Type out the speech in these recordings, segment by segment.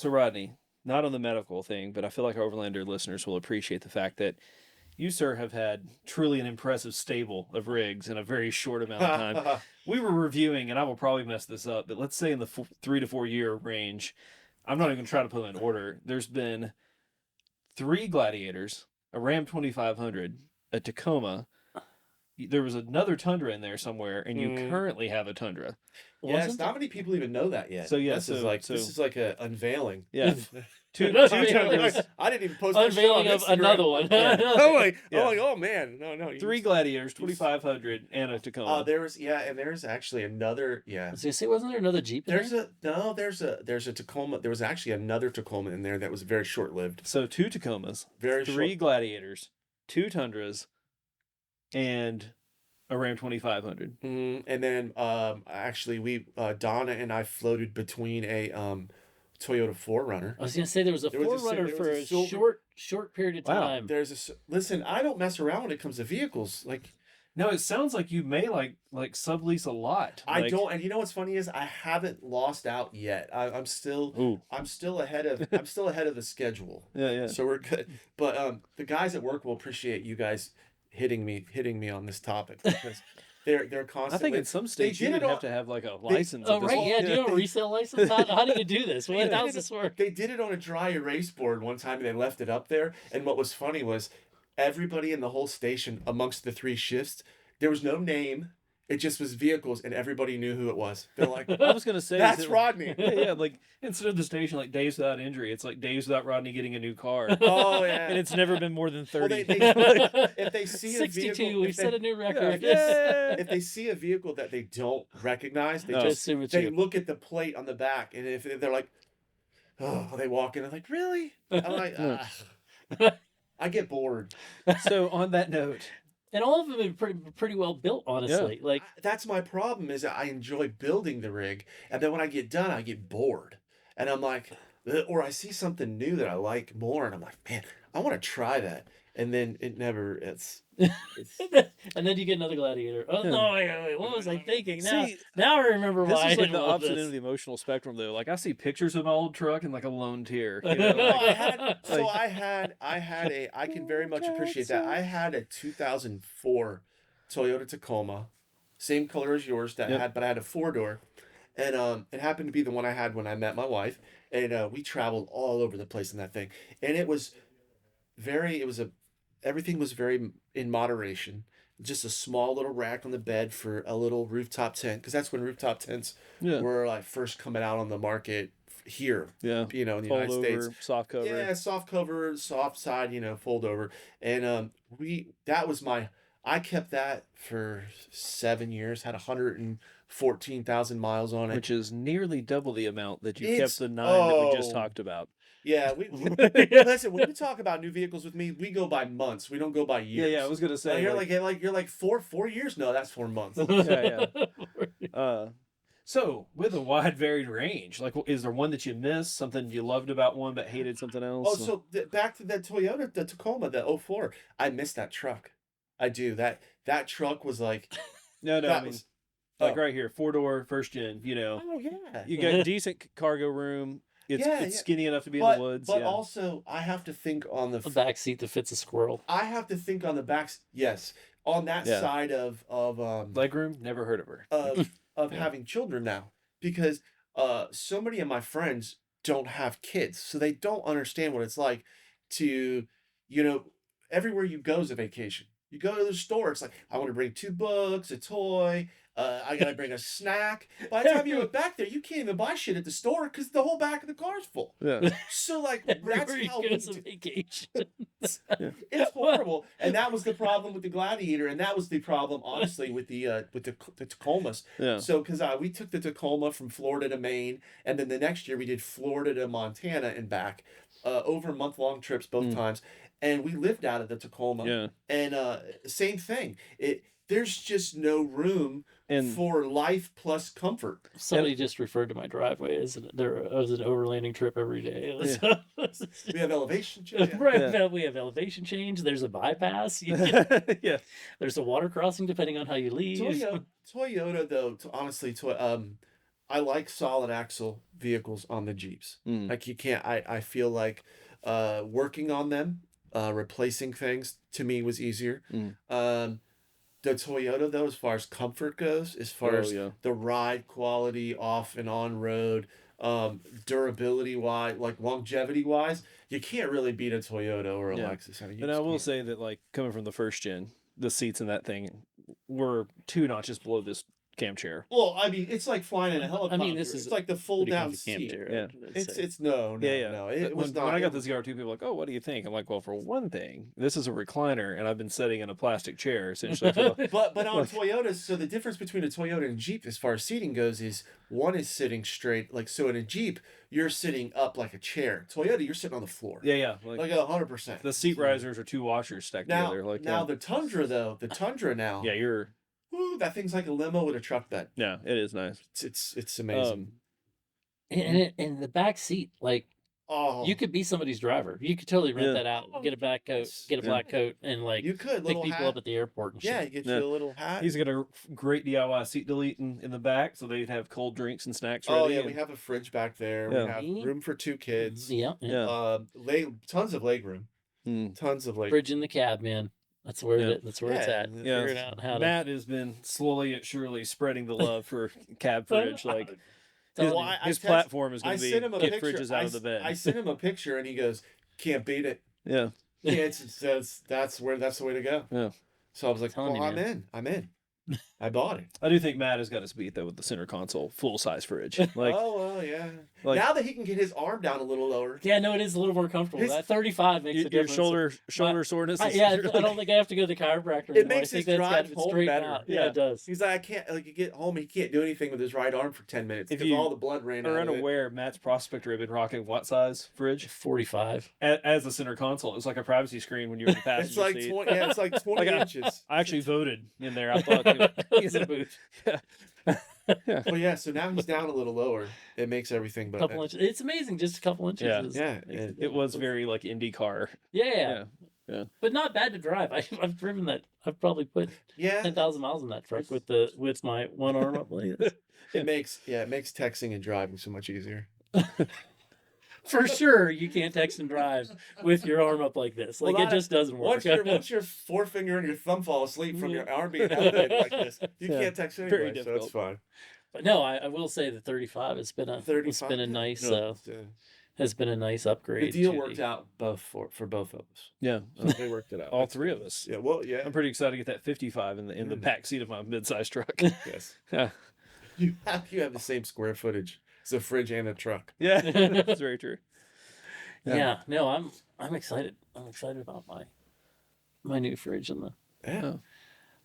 So, Rodney, not on the medical thing, but I feel like our Overlander listeners will appreciate the fact that you, sir, have had truly an impressive stable of rigs in a very short amount of time. We were reviewing, and I will probably mess this up, but let's say in the 3 to 4 year range, I'm not even going to try to put them in order. There's been 3 Gladiators, a Ram 2500, a Tacoma. There was another Tundra in there somewhere, and you currently have a Tundra. Yes, not many people even know that yet. So yeah, this is like a unveiling. Yeah, two Unveiling. Tundras. I didn't even post that shit Unveiling on of Instagram. another one. Oh man, no. 3 Gladiators, 2500, and a Tacoma. And there's actually another. Yeah, I was gonna say, wasn't there another Jeep in there's a Tacoma. There was actually another Tacoma in there that was very short lived. So 2 Tacomas, 3 Gladiators, 2 Tundras, and a Ram 2500. And then actually we Donna and I floated between a Toyota 4Runner. I was gonna say there was a 4Runner for a short period of time. Listen, I don't mess around when it comes to vehicles. Like, no, it sounds like you may like sublease a lot. I don't, and you know what's funny is I haven't lost out yet. I'm still ahead of the schedule. Yeah. So we're good. But the guys at work will appreciate you guys hitting me on this topic because they're constantly. I think in some states you would have to have like a license. Oh right, yeah. Do you have a resale license? How do you do this? How does this work? They did it on a dry erase board one time and they left it up there. And what was funny was everybody in the whole station amongst the 3 shifts, there was no name. It just was vehicles, and everybody knew who it was. They're like, I was gonna say that's Rodney. Yeah, like instead of the station like days without injury, it's like days without Rodney getting a new car. Oh yeah, and it's never been more than 30. If they see 62, a vehicle, we've set a new record. If they see a vehicle that they don't recognize, they look at the plate on the back, and if they're like, oh, they walk in, they're like, really? I'm like, I get bored. So on that note. And all of them are pretty well built, honestly. Yeah. Like that's my problem is that I enjoy building the rig, and then when I get done, I get bored, and I'm like, or I see something new that I like more, and I'm like, man, I want to try that, and then it's and then you get another Gladiator. Oh no! Wait, what was I thinking? Now I remember why. This is like the opposite end of the emotional spectrum, though. Like I see pictures of my old truck and like a lone tear. You know, I can very much appreciate that. I had a 2004 Toyota Tacoma, same color as yours but I had a 4-door, and it happened to be the one I had when I met my wife, and we traveled all over the place in that thing, and everything was very in moderation. Just a small little rack on the bed for a little rooftop tent, because that's when rooftop tents were like first coming out on the market here. Yeah, in the fold United over, States. soft cover. Yeah, soft cover, soft side, fold over, and I kept that for 7 years. Had 114,000 miles on it, which is nearly double the amount that you kept the 9 that we just talked about. Yeah, listen. When you talk about new vehicles with me, we go by months. We don't go by years. Yeah. I was gonna say you're like 4 years. No, that's 4 months. Yeah. So with a wide, varied range, like, is there one that you missed? Something you loved about one but hated something else? Oh, so back to that Toyota, the Tacoma, the 04. I missed that truck. I do. That truck was like. No. I mean, like right here, 4-door, first gen. Oh yeah. You got decent cargo room. It's skinny enough to be in the woods. But also, I have to think on the back seat that fits a squirrel. I have to think on the back. Yes, on that side of legroom. Never heard of her. Of having children now, because so many of my friends don't have kids, so they don't understand what it's like to, everywhere you go is a vacation. You go to the store, it's like, I want to bring 2 books, a toy. I gotta bring a snack. By the time you get back there, you can't even buy shit at the store because the whole back of the car's full. Yeah. So that's how it's a vacation. It's horrible, and that was the problem with the Gladiator, and that was the problem, honestly, with the Tacomas. Yeah. So because we took the Tacoma from Florida to Maine, and then the next year we did Florida to Montana and back, over month-long trips both times, and we lived out of the Tacoma. Yeah. And same thing. There's just no room for life plus comfort. Somebody just referred to my driveway as an overlanding trip every day. We have elevation change. Right, we have elevation change. There's a bypass. Yeah. There's a water crossing depending on how you leave. Toyota though, honestly, I like solid axle vehicles on the Jeeps. Mm. Like you can't. I feel like working on them, replacing things to me was easier. Mm. The Toyota though, as far as comfort goes, as far Oh, as yeah. the ride quality off and on road, durability wise, like longevity wise, you can't really beat a Toyota or a Yeah. Lexus. I mean, you And I just will can't. say that, like, coming from the first gen, the seats in that thing were 2 notches below this cam chair. Well, I mean, it's like flying in a I helicopter. mean, this is it's like the fold Pretty down comfy camp seat. chair. Yeah. It's no, no. It was when not. I got it the was- ZR2, people were like, "Oh, what do you think?" I'm like, "Well, for one thing, this is a recliner, and I've been sitting in a plastic chair essentially." For the, But on Like- Toyotas, so the difference between a Toyota and Jeep as far as seating goes is one is sitting straight, like so in a Jeep you're sitting up like a chair. Toyota you're sitting on the floor, yeah, like 100%. the seat risers are 2 washers stacked Now, together. Like now the Tundra though, the Tundra now, yeah, you're woo, that thing's like a limo with a truck bed. yeah, it is nice. It's amazing. And the back seat, like Oh, you could be somebody's driver. You could totally rent Yeah. that out, get a black coat, Yes. get a Yeah. black coat, and like you could pick little people hat. up at the airport and shit. Yeah, you get Yeah. you a little hat. He's got a great DIY seat delete in the back, so they'd have cold drinks and snacks ready. Oh yeah, we and- have a fridge back there. Yeah. We have room for 2 kids. Yeah, yeah. Tons of leg room. Mm. Tons of leg. Fridge in the cab, man. That's where Yeah. that's where it's Yeah, at. yeah. Figuring out how to. Matt has been slowly but surely spreading the love for cab fridge. Like his, Well, I his text- platform is I going to sent him be a get picture. fridges out of the bed. I sent him a picture and he goes, "Can't beat it." yeah, Yeah, that's the way to go. Yeah. So I was like, Telling "Well, you, I'm in. I'm in. I bought it." I do think Matt has got us beat though with the center console full size fridge. Like Oh well, yeah. Like- now that he can get his arm down a little lower. Yeah, no, it is a little more comfortable. His- That 35 makes a your difference. shoulder soreness. Is Yeah, really- I don't think I have to go to the chiropractor. It anymore. makes I think his that's drive got it home straightened better. out. Yeah, Yeah. it does. He's like, I can't. Like, you get home, he can't do anything with his right arm for 10 minutes If because you all the blood ran out are of it. unaware, Matt's Prospector had been rocking what size fridge 45. as the center console. It was like a privacy screen when you were in the passenger It's like seat. 20. Yeah, it's like 20 Like inches. I actually voted in there. I thought It's a booth. Well, yeah. So now he's down a little lower. It makes everything better. Couple inches. It's amazing. Just a couple inches. Yeah. is- Yeah, makes a it it was difference. very like IndyCar. Yeah. Yeah. But not bad to drive. I've driven that. I've probably put Yeah. 10,000 miles in that truck with my one arm up like this. It makes texting and driving so much easier. For sure, you can't text and drive with your arm up like this. Like Well, it just doesn't work. Once your forefinger and your thumb fall asleep from your arm being elevated like this, you Yeah, can't text very anyway, so it's difficult. fine. But no, I will say the 35 has been a 35, nice no, has been a nice the upgrade. deal to worked the- out for both of us. Yeah. They worked it out. All 3 of us. Yeah. Well, yeah. I'm pretty excited to get that 55 in the back seat of my midsize truck. Yes. Yeah. You have the same square footage as a fridge and a truck. Yeah. That's very true. Yeah. No, I'm excited. I'm excited about my new fridge and the. Yeah. Oh.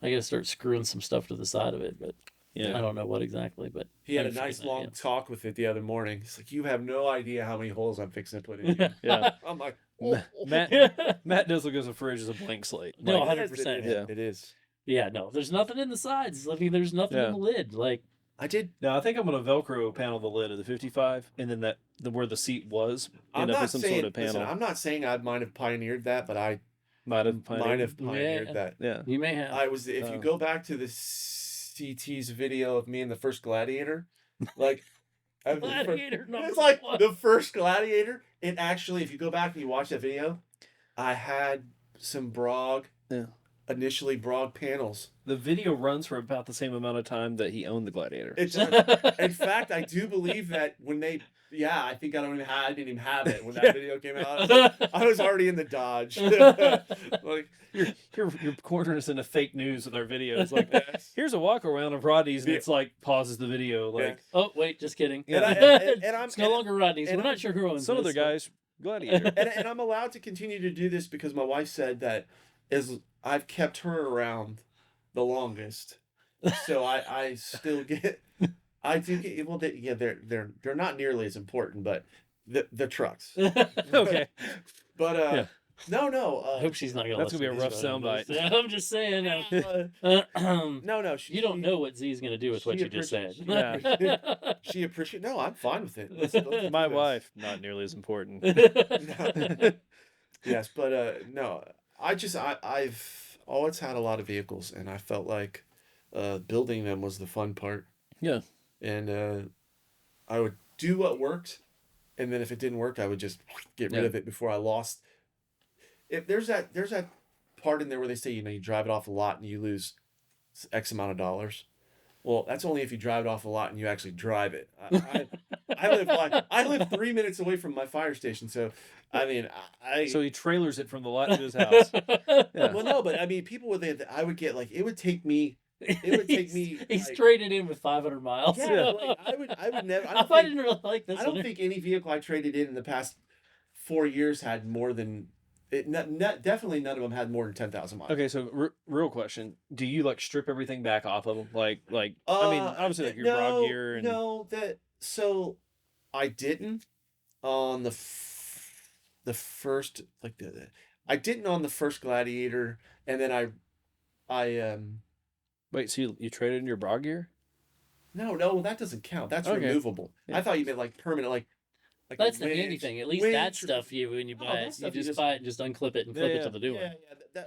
I got to start screwing some stuff to the side of it, but I Yeah. don't know what exactly. But He had a I'm nice figuring that, long talk with it the other morning. He's like, "You have no idea how many holes I'm fixing to put in you." Yeah. I'm like, Matt yeah. Matt does look as a fridge as a blank slate. No, Like, 100%. Yeah. It is. Yeah, no, there's nothing in the sides. I mean, there's nothing Yeah. in the lid. Like, I did. no, I think I'm gonna Velcro panel the lid of the 55, and then where the seat was I'm end up not with some saying. sort of panel. Listen, I'm not saying I might have pioneered that, but I might have might have Yeah. pioneered that. Yeah. you may have. I was. If you Oh. go back to the CT's video of me and the first Gladiator, like, Gladiator number it's like one. the first Gladiator. It actually, if you go back and you watch that video, I had some BROG. Yeah. Initially, BROG panels. The video runs for about the same amount of time that he owned the Gladiator. It's in fact, I do believe that when they. Yeah, I think I didn't even have it when that video came out. I was already in the Dodge. Like, You're cornering us into fake news with our videos. Like, here's a walk around of Rodney's, and it's like pauses the video. Like, Oh wait, just kidding. Yeah. and I'm It's no longer Rodney's. and We're not sure who owns some this. other guys, Gladiator. and I'm allowed to continue to do this because my wife said that is I've kept her around the longest, so I still get I do get well they're not nearly as important, but the trucks. Okay. But Yeah. no. I hope she's not gonna. That's gonna listen be a to rough this, but soundbite. I'm just saying. No. You don't know what Z's gonna do with what she you just said. She appreciate. No, I'm fine with it. Let's do My this. wife, not nearly as important. Yes, but no. I've always had a lot of vehicles, and I felt like building them was the fun part. Yeah. And I would do what worked, and then if it didn't work, I would just get rid of it before I lost. If there's that part in there where they say, you drive it off a lot and you lose X amount of dollars. Well, that's only if you drive it off a lot and you actually drive it. I live 3 minutes away from my fire station, so I mean, So he trailers it from the lot to his house. Yeah. Well, no, but I mean, people would. I would get like it would take me. He's traded in with 500 miles. Yeah, like, I would never. I didn't really like this. I don't think any vehicle I traded in the past 4 years had more than. Definitely none of them had more than 10,000 miles. Okay, so real question: do you like strip everything back off of them? I mean, obviously like your BROG gear and so I didn't on the first I didn't on the first Gladiator, and then I wait. So you traded in your BROG gear? No, that doesn't count. That's Okay. removable. Yeah. I thought you meant like permanent, like that's the handy thing. At least that stuff when you buy it, you just buy it and just unclip it and clip it to the new one.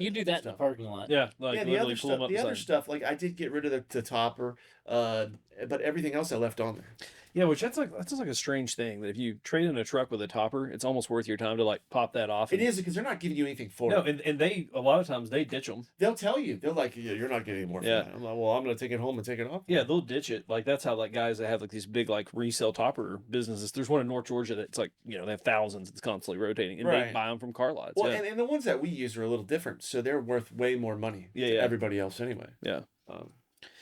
You can do that in the parking lot. Yeah, like the other stuff. The other stuff, like I did get rid of the topper, but everything else I left on there. Yeah, which that's just like a strange thing that if you trade in a truck with a topper, it's almost worth your time to like pop that off. It is because they're not giving you anything for it. No, and they a lot of times they ditch them. They'll tell you. They're like, you're not getting any more. Yeah. For that. I'm like, well, I'm gonna take it home and take it off. Yeah, they'll ditch it. Like that's how like guys that have like these big like resale topper businesses. There's one in North Georgia that's like they have thousands. It's constantly rotating, and they buy them from car lots. Well, and the ones that we use are a little different, so they're worth way more money. To everybody else anyway. Yeah.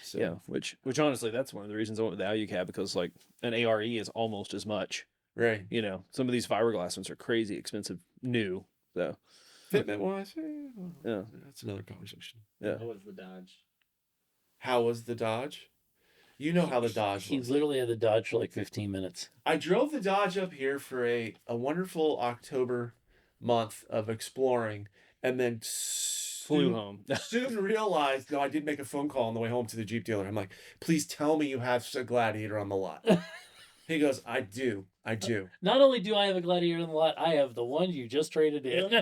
So. Yeah, which honestly, that's one of the reasons I went with the Value Cab, because like an ARE is almost as much. Right. Some of these fiberglass ones are crazy expensive new. So fitment wise, yeah, that's another conversation. Yeah. How was the Dodge? How was the Dodge? You know how the Dodge He was. literally had the Dodge for like 15 minutes. I drove the Dodge up here for a wonderful October month of exploring, and then flew home. Soon realized, no, I did make a phone call on the way home to the Jeep dealer. I'm like, please tell me you have a Gladiator on the lot. He goes, I do. Not only do I have a Gladiator on the lot, I have the one you just traded in.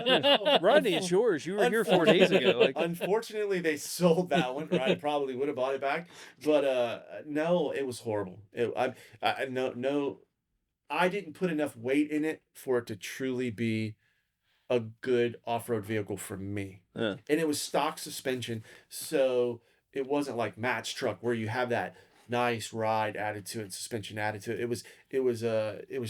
Rodney, it's yours. You were here 4 days ago. Unfortunately, they sold that one. Right? I probably would have bought it back, but no, it was horrible. I didn't put enough weight in it for it to truly be a good off-road vehicle for me. Yeah. And it was stock suspension, so it wasn't like Matt's truck where you have that nice ride added to it, suspension added to it. It was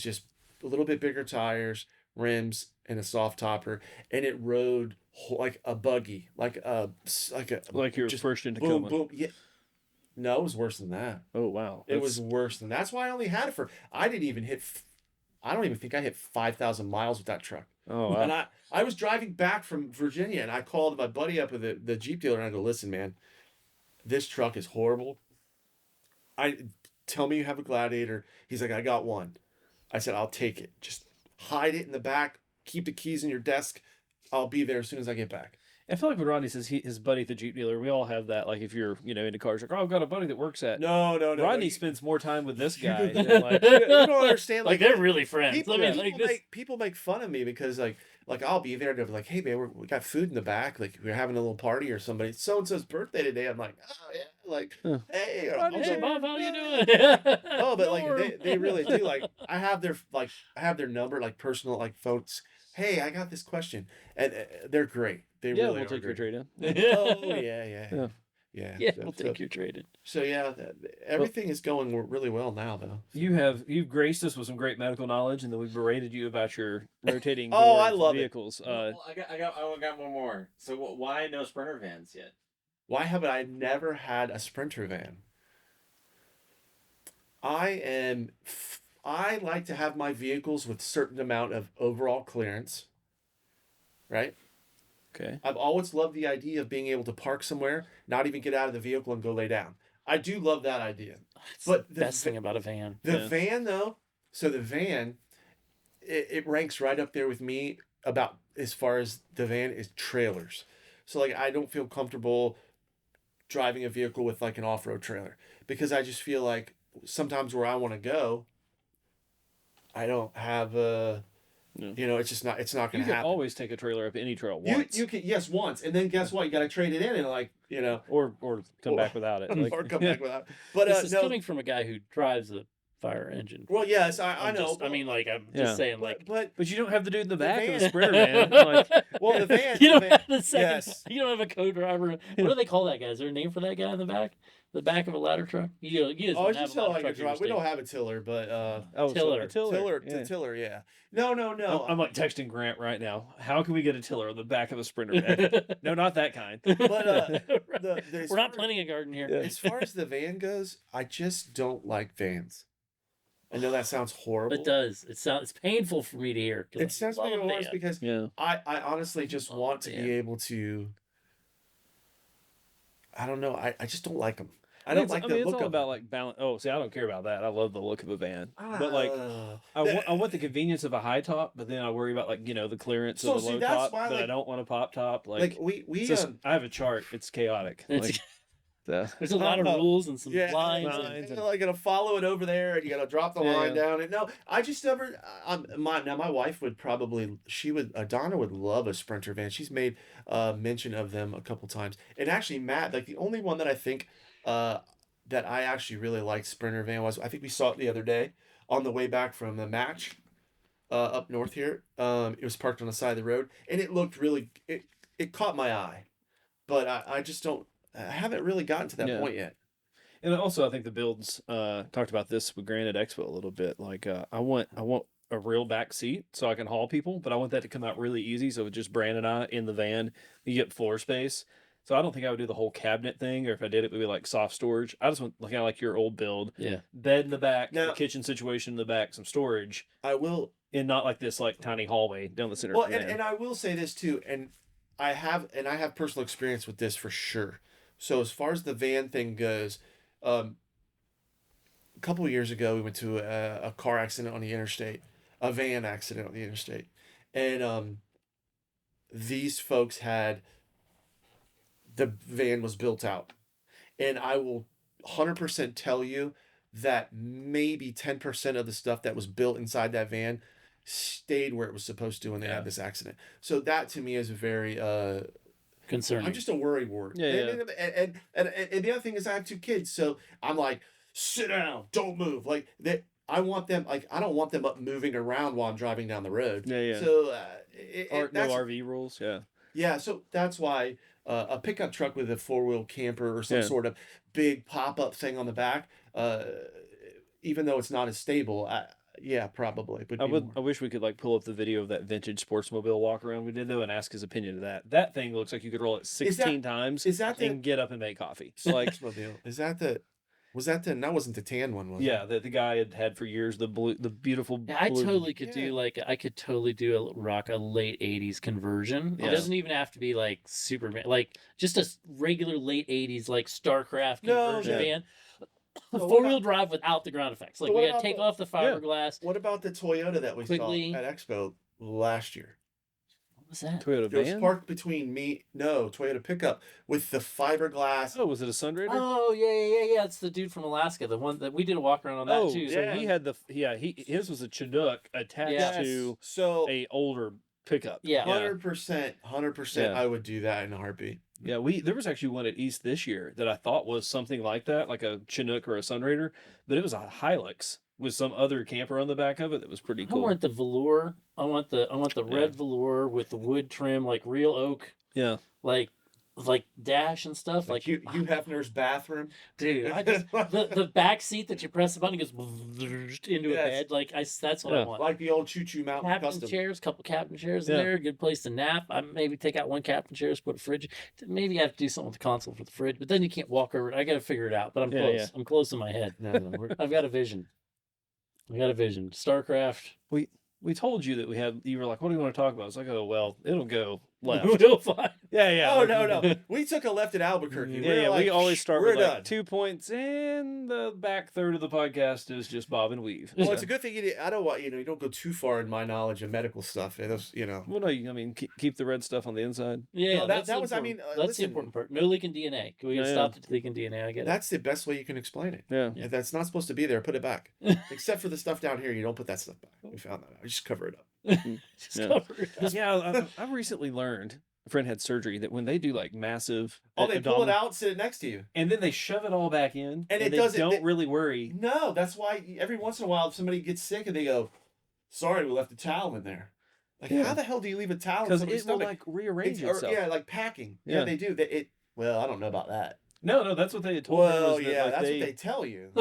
just a little bit bigger tires, rims, and a soft topper, and it rode like a buggy, like you were first into boom, Coma. boom. Yeah. No, it was worse than that. Oh wow. It was worse than that's why I only had it for. I don't even think I hit 5,000 miles with that truck. Oh wow. And I was driving back from Virginia, and I called my buddy up at the Jeep dealer, and I go, listen, man, this truck is horrible. Tell me you have a Gladiator. He's like, I got one. I said, I'll take it. Just hide it in the back. Keep the keys in your desk. I'll be there as soon as I get back. I feel like when Rodney says his buddy at the Jeep dealer, we all have that. Like if you're, into cars, like, oh, I've got a buddy that works at. No. Rodney spends more time with this guy than like. You don't understand. Like they're really friends. People make fun of me because like I'll be there. They're like, hey man, we got food in the back. Like we're having a little party or somebody. So and so's birthday today. I'm like, oh yeah. Like, hey, hey, Bob, how you doing? Oh, but like they really do. Like I have their number, like personal, like folks. Hey, I got this question, and they're great. They really we'll take your trade in. Oh yeah. Yeah, we'll take your trade in. So yeah, everything is going really well now, though. You've graced us with some great medical knowledge, and then we've berated you about your rotating. I love vehicles. Well, I got one more. So why no Sprinter vans yet? Why haven't I never had a Sprinter van? I like to have my vehicles with certain amount of overall clearance. Right? Okay. I've always loved the idea of being able to park somewhere, not even get out of the vehicle and go lay down. I do love that idea. But the best thing about a van. The van, though, it ranks right up there with me about as far as the van is trailers. So, like, I don't feel comfortable driving a vehicle with, like, an off-road trailer because I just feel like sometimes where I want to go, I don't have a... No. It's not going to happen. You can always take a trailer up any trail once. You can, yes, once. And then guess what? You got to trade it in and Or come back without it. Or come back without it. But this is coming from a guy who drives a Bonfire engine. Well, yes, I know. I mean, like, I'm just saying, like, but you don't have the dude in the back of van- the Sprinter van. Like, well, the van. you don't the van, have the second. yes. You don't have a co-driver. What do they call that guy? Is there a name for that guy in the back? The back of a ladder truck? You just Oh, don't it's have just a ladder like a truck in your drive. We state. don't have a tiller, but Tiller. tiller, yeah. No. I'm like texting Grant right now. How can we get a tiller on the back of a Sprinter van? No, not that kind. But We're not planting a garden here. As far as the van goes, I just don't like vans. I know that sounds horrible. It does. It's painful for me to hear. It sounds like horrible because I honestly just want to be able to. I don't know. I just don't like them. I don't like the look it's all of about them. like balance. Oh, see, I don't care about that. I love the look of a van, but like I want the convenience of a high top, but then I worry about like the clearance of a low top. But I don't want a pop top. Like we I have a chart. It's chaotic. There's a lot of rules and some lines. And you're like gonna follow it over there, and you gotta drop the line down. And no, I just never. My wife would probably. Donna would love a Sprinter van. She's made mention of them a couple times. And actually, Matt, like the only one that I think that I actually really liked Sprinter van was, I think we saw it the other day on the way back from the match up north here. It was parked on the side of the road, and it looked really. It caught my eye, but I just don't. I haven't really gotten to that point yet. And also, I think the builds talked about this with Granite Expo a little bit. Like, I want a real back seat so I can haul people, but I want that to come out really easy. So with just Brandon and I in the van, you get floor space. So I don't think I would do the whole cabinet thing, or if I did, it would be like soft storage. I just want kind of like your old build. Yeah. Bed in the back, now, the kitchen situation in the back, some storage. I will, and not like this like tiny hallway down the center. Well, and I will say this too, and I have personal experience with this for sure. So as far as the van thing goes, a couple of years ago we went to a car accident on the interstate, a van accident on the interstate, and these folks had the van was built out, and I will 100% tell you that maybe 10% of the stuff that was built inside that van stayed where it was supposed to when they had this accident. So that to me is very concerning. I'm just a worry ward. Yeah. And the other thing is I have two kids, so I'm like, sit down, don't move. Like that, I want them. Like I don't want them up moving around while I'm driving down the road. Yeah. So no RV rules. Yeah. Yeah. So that's why a pickup truck with a 4-wheel camper or some sort of big pop-up thing on the back, even though it's not as stable. Yeah, probably. I wish we could like pull up the video of that vintage sportsmobile walk around we did though, and ask his opinion of that. That thing looks like you could roll it 16 times. Is that and get up and make coffee? So like, that wasn't the tan one? Was yeah, that the guy had for years. The beautiful. Yeah, I totally could do I could totally do a late '80s conversion. Yeah. It doesn't even have to be like Superman, like just a regular late '80s like Starcraft conversion van. Four-wheel drive without the ground effects. Like we gotta take off the fiberglass. What about the Toyota that we saw at Expo last year? What was that? Toyota van? It was parked between Toyota pickup with the fiberglass. Oh, was it a Sunraider? Oh yeah. It's the dude from Alaska, the one that we did a walk around on that too. So he had his was a Chinook attached to a older pickup. Yeah. 100%. I would do that in a heartbeat. Yeah, there was actually one at East this year that I thought was something like that, like a Chinook or a Sunraider, but it was a Hilux with some other camper on the back of it that was pretty cool. I want the velour. I want the red velour with the wood trim, like real oak. Yeah. Like dash and stuff. Like Hugh Hefner's bathroom. Dude, I just the back seat that you press the button, it goes into a bed. Like that's what I want. Like the old choo-choo mountain custom. Chairs, couple captain chairs in there, good place to nap. I maybe take out one captain chair, put a fridge. Maybe I have to do something with the console for the fridge, but then you can't walk over it. I got to figure it out. But I'm close. Yeah. I'm close in my head. I've got a vision. Starcraft. We told you that you were like, what do you want to talk about? I was like, oh well, it'll go left. It'll fly. Yeah. Oh no. We took a left at Albuquerque. We always start with done. like 2 points, and the back third of the podcast is just bob and weave. Well, it's a good thing I don't want you don't go too far in my knowledge of medical stuff. Well, no, I mean keep the red stuff on the inside. Yeah, no, that was. I mean, that's the important part. No leaking DNA. Can we stop the leaking DNA? I get it. That's the best way you can explain it. Yeah. If that's not supposed to be there, put it back. Except for the stuff down here, you don't put that stuff back. We found that out. You just cover it up. Just Yeah. cover it up. Yeah, I've recently learned, a friend had surgery, that when they do like massive Oh, they pull it abdominal, out, sit it next to you. and then they shove it all back in, And it they doesn't- don't really worry. No, that's why every once in a while, if somebody gets sick and they go, "Sorry, we left a towel in there." Like, Yeah. how the hell do you leave a towel in Because somebody's it will stomach? like rearrange Or, itself. yeah, like packing. Yeah, Yeah. they do. Well, I don't know about that. No, that's what they had told me. Well, was that, yeah, like, that's what they tell you.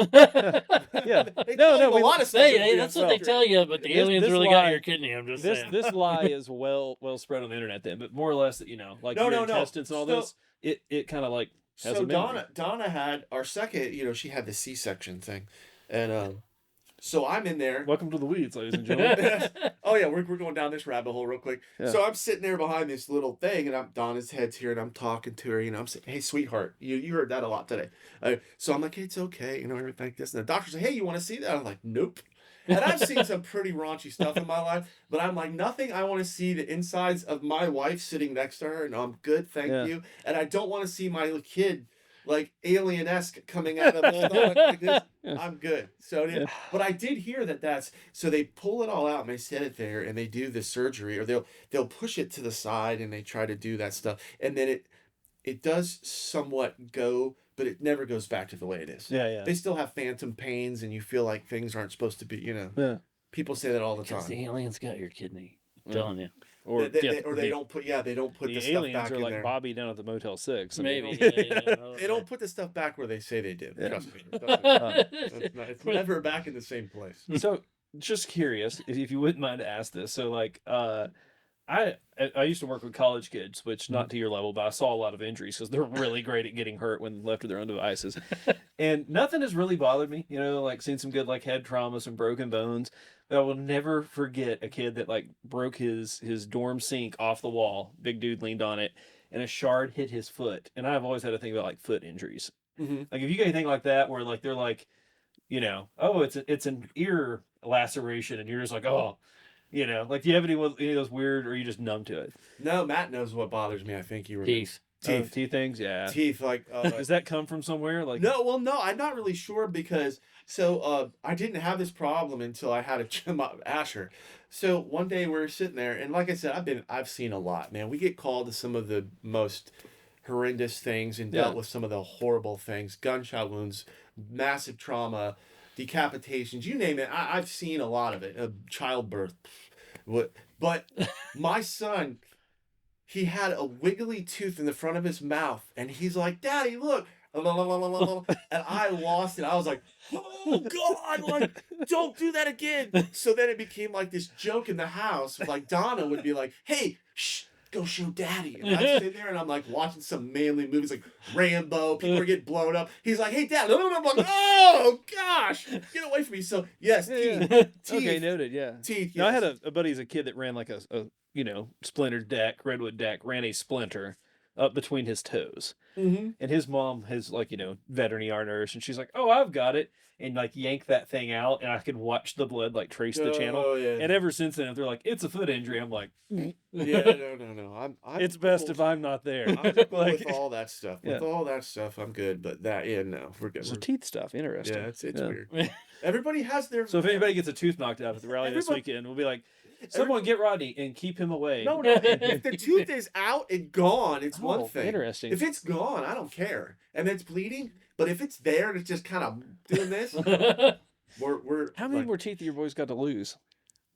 Yeah. They No, tell you we- a lot of stuff. Hey, that's what they tell you, but the This- aliens this really lie- got your kidney. I'm just saying. This lie is well spread on the internet then, but more or less that, like No, your no, no. intestines and all So- this, it kind of like has So a memory. Donna had our second, she had the C-section thing. And so I'm in there. Welcome to the weeds, ladies and gentlemen. Oh yeah, we're going down this rabbit hole real quick. Yeah. So I'm sitting there behind this little thing, and Donna's head's here, and I'm talking to her. I'm saying, "Hey, sweetheart, you heard that a lot today." So I'm like, hey, "It's okay, everything like this." And the doctor said, "Hey, you want to see that?" I'm like, "Nope." And I've seen some pretty raunchy stuff in my life, but I'm like, nothing. I want to see the insides of my wife sitting next to her, and I'm good, thank Yeah. you. And I don't want to see my kid like alien-esque coming out of the stomach like this. Yeah. I'm good. So, but I did hear that's so they pull it all out and they set it there and they do the surgery, or they'll push it to the side and they try to do that stuff, and then it does somewhat go, but it never goes back to the way it is. Yeah. They still have phantom pains and you feel like things aren't supposed to be. Yeah. People say that all the Because time. the aliens got your kidney. I'm Yeah. telling you. Or They the, don't put they don't put the the stuff aliens back are in like there. Bobby down at the Motel 6. I mean, Maybe. They don't put the stuff back where they say they do. Yeah. Trust me. It's never back in the same place. So, just curious, if you wouldn't mind to ask this. So, like, I used to work with college kids, which not to your level, but I saw a lot of injuries because they're really great at getting hurt when left to their own devices. And nothing has really bothered me, like seeing some good like head trauma, some broken bones. But I will never forget a kid that like broke his dorm sink off the wall. Big dude leaned on it, and a shard hit his foot. And I've always had to think about like foot injuries. Mm-hmm. Like if you get anything like that, where like they're like, oh, it's an ear laceration, and you're just like, oh. Like, do you have any of those weird, or are you just numb to it? No, Matt knows what bothers me. I think you were Teeth. Teeth things, yeah. Teeth, like Does that come from somewhere? Like, no, I'm not really sure because I didn't have this problem until I had a Jim Asher. So one day we were sitting there, and like I said, I've seen a lot, man. We get called to some of the most horrendous things and dealt with some of the horrible things, gunshot wounds, massive trauma, decapitations, you name it. I've seen a lot of it. Childbirth. But my son, he had a wiggly tooth in the front of his mouth, and he's like, "Daddy, look." And I lost it. I was like, "Oh God, like, don't do that again." So then it became like this joke in the house. Like Donna would be like, "Hey, shh, go show Daddy." And I'd sit there and I'm like watching some manly movies like Rambo. People are getting blown up. He's like, "Hey, Dad." I'm like, "Oh gosh, get away from me." So yes, teeth. Okay, noted. Yeah. Teeth. No, I yes. had a buddy as a kid that ran like a splintered deck, redwood deck, ran a splinter up between his toes. Mm-hmm. And his mom has like, veterinary nurse, and she's like, "Oh, I've got it." And like yank that thing out, and I could watch the blood like trace the channel. Oh yeah. And ever since then, if they're like, "It's a foot injury," I'm like, Yeah, no. I'm it's best cool. if I'm not there. I'm cool Like, with all that stuff. With all that stuff, I'm good. But no, we're good. so teeth stuff, interesting. Yeah, it's weird. Everybody has their. So if anybody gets a tooth knocked out at the rally this weekend, we'll be like, "Someone get Rodney and keep him away." No. If the tooth is out and gone, it's one thing. Interesting. If it's gone, I don't care, and it's bleeding. But if it's there and it's just kind of doing this, we're. How many like, more teeth have your boys got to lose?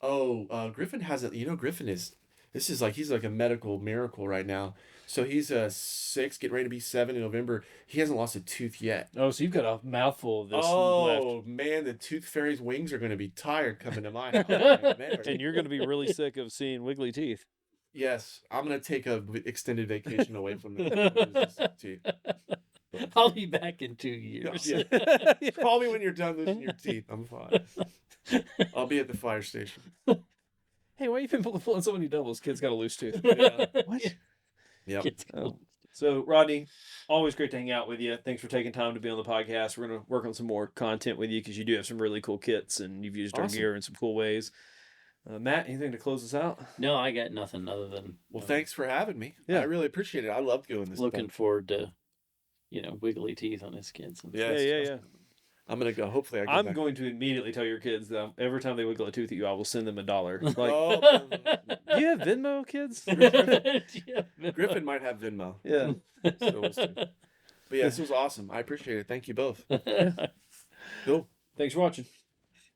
Griffin hasn't. Griffin is. This is like he's like a medical miracle right now. So he's 6, getting ready to be 7 in November. He hasn't lost a tooth yet. Oh, so you've got a mouthful of this left. Oh man, the tooth fairy's wings are going to be tired coming to my house. Man. And you're going to be really sick of seeing wiggly teeth. Yes, I'm going to take a extended vacation away from the teeth. I'll be back in 2 years. Yeah. Call me when you're done losing your teeth. I'm fine. I'll be at the fire station. Hey, why you been pulling so many doubles? Kid's got a loose tooth. Yeah. What? Yep. Oh. So, Rodney, always great to hang out with you. Thanks for taking time to be on the podcast. We're going to work on some more content with you because you do have some really cool kits and you've used our Awesome. gear in some cool ways. Matt, anything to close us out? No, I got nothing other than Well, thanks for having me. Yeah. I really appreciate it. I love doing this. looking forward to, wiggly teeth on his kids. Yes. Yeah. I'm gonna go. Hopefully, I get I'm back. going to immediately tell your kids that every time they wiggle a tooth at you, I will send them $1. Like, Oh, do you have Venmo, kids? Griffin might have Venmo. Yeah. So we'll see. But yeah, this was awesome. I appreciate it. Thank you both. Cool. Thanks for watching.